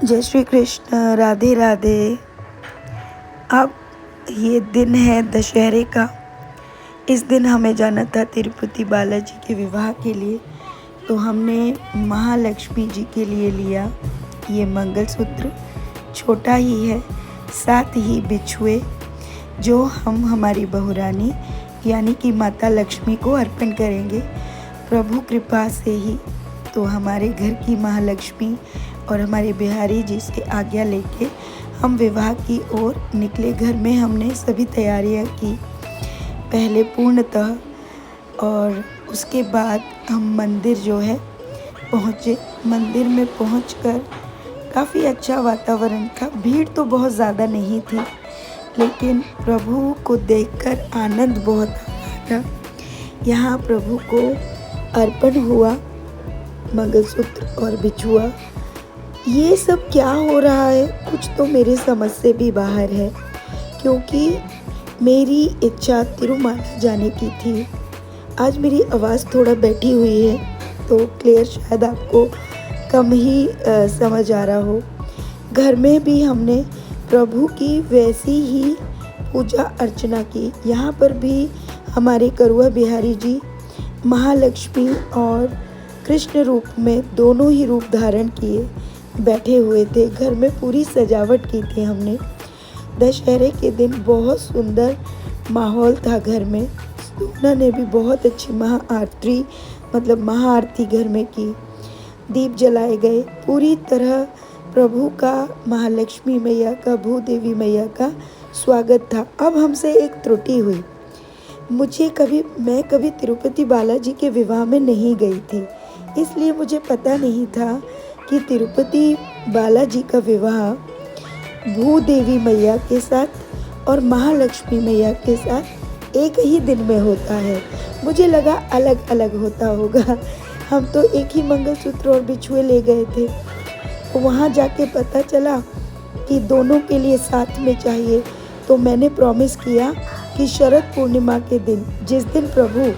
जय श्री कृष्ण। राधे राधे। अब ये दिन है दशहरे का। इस दिन हमें जाना था तिरुपति बालाजी के विवाह के लिए, तो हमने महालक्ष्मी जी के लिए लिया ये मंगलसूत्र। छोटा ही है, साथ ही बिछुए जो हम हमारी बहुरानी यानी कि माता लक्ष्मी को अर्पण करेंगे। प्रभु कृपा से ही तो हमारे घर की महालक्ष्मी और हमारे बिहारी जी से आज्ञा लेके हम विवाह की ओर निकले। घर में हमने सभी तैयारियां की पहले पूर्णतः, और उसके बाद हम मंदिर जो है पहुँचे। मंदिर में पहुंचकर काफ़ी अच्छा वातावरण था। भीड़ तो बहुत ज़्यादा नहीं थी, लेकिन प्रभु को देखकर आनंद बहुत आ रहा था। यहाँ प्रभु को अर्पण हुआ मंगलसूत्र और बिछुआ। ये सब क्या हो रहा है, कुछ तो मेरे समझ से भी बाहर है, क्योंकि मेरी इच्छा तिरुमाला जाने की थी। आज मेरी आवाज़ थोड़ा बैठी हुई है तो क्लियर शायद आपको कम ही समझ आ रहा हो। घर में भी हमने प्रभु की वैसी ही पूजा अर्चना की। यहाँ पर भी हमारे करुआ बिहारी जी महालक्ष्मी और कृष्ण रूप में दोनों ही रूप धारण किए बैठे हुए थे। घर में पूरी सजावट की थी हमने। दशहरे के दिन बहुत सुंदर माहौल था घर में। उन्होंने भी बहुत अच्छी महाआरती घर में की। दीप जलाए गए। पूरी तरह प्रभु का, महालक्ष्मी मैया का, भूदेवी मैया का स्वागत था। अब हमसे एक त्रुटि हुई। मैं कभी तिरुपति बालाजी के विवाह में नहीं गई थी, इसलिए मुझे पता नहीं था कि तिरुपति बालाजी का विवाह भूदेवी मैया के साथ और महालक्ष्मी मैया के साथ एक ही दिन में होता है। मुझे लगा अलग अलग होता होगा। हम तो एक ही मंगलसूत्र और बिछुए ले गए थे, तो वहाँ जाके पता चला कि दोनों के लिए साथ में चाहिए। तो मैंने प्रॉमिस किया कि शरद पूर्णिमा के दिन, जिस दिन प्रभु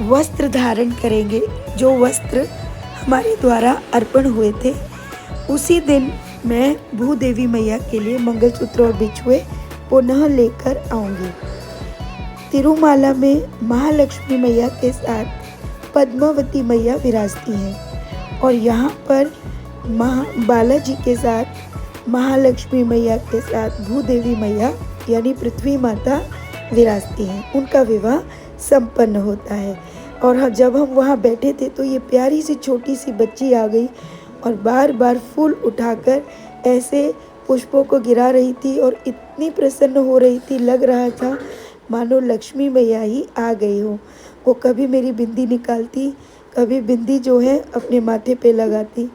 वस्त्र धारण करेंगे, जो वस्त्र हमारे द्वारा अर्पण हुए थे, उसी दिन मैं भूदेवी मैया के लिए मंगलसूत्र और बिछुए पुनः लेकर आऊँगी। तिरुमाला में महालक्ष्मी मैया के साथ पद्मावती मैया विराजती हैं, और यहाँ पर बालाजी के साथ महालक्ष्मी मैया के साथ भूदेवी मैया यानी पृथ्वी माता विराजती हैं। उनका विवाह संपन्न होता है। और जब हम वहाँ बैठे थे तो ये प्यारी सी छोटी सी बच्ची आ गई और बार बार फूल उठाकर ऐसे पुष्पों को गिरा रही थी और इतनी प्रसन्न हो रही थी, लग रहा था मानो लक्ष्मी मैया ही आ गई हो। वो कभी मेरी बिंदी निकालती, कभी बिंदी जो है अपने माथे पे लगाती,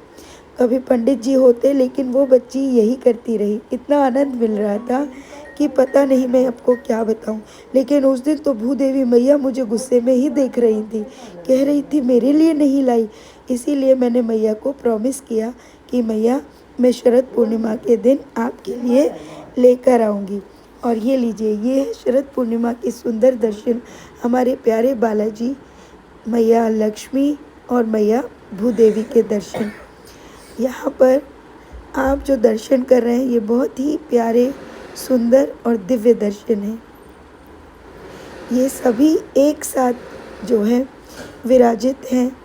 कभी पंडित जी होते, लेकिन वो बच्ची यही करती रही। इतना आनंद मिल रहा था कि पता नहीं मैं आपको क्या बताऊं। लेकिन उस दिन तो भूदेवी मैया मुझे गुस्से में ही देख रही थी, कह रही थी मेरे लिए नहीं लाई। इसीलिए मैंने मैया को प्रॉमिस किया कि मैया, मैं शरद पूर्णिमा के दिन आपके लिए लेकर आऊँगी। और ये लीजिए, ये है शरद पूर्णिमा की सुंदर दर्शन, हमारे प्यारे बालाजी, मैया लक्ष्मी और मैया भूदेवी के दर्शन। यहाँ पर आप जो दर्शन कर रहे हैं, ये बहुत ही प्यारे, सुंदर और दिव्य दर्शन है। ये सभी एक साथ जो है विराजित हैं।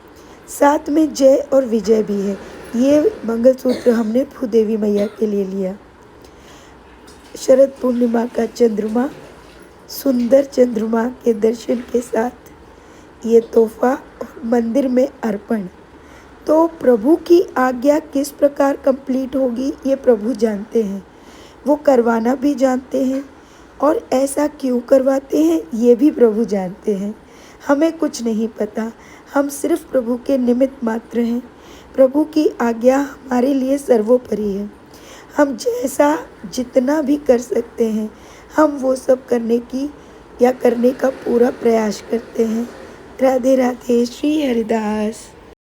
साथ में जय और विजय भी है। ये मंगलसूत्र हमने भूदेवी मैया के लिए लिया। शरद पूर्णिमा का चंद्रमा, सुंदर चंद्रमा के दर्शन के साथ ये तोहफा और मंदिर में अर्पण। तो प्रभु की आज्ञा किस प्रकार कंप्लीट होगी ये प्रभु जानते हैं। वो करवाना भी जानते हैं, और ऐसा क्यों करवाते हैं ये भी प्रभु जानते हैं। हमें कुछ नहीं पता, हम सिर्फ प्रभु के निमित्त मात्र हैं। प्रभु की आज्ञा हमारे लिए सर्वोपरि है। हम जैसा जितना भी कर सकते हैं, हम वो सब करने का पूरा प्रयास करते हैं। राधे राधे। श्री हरिदास।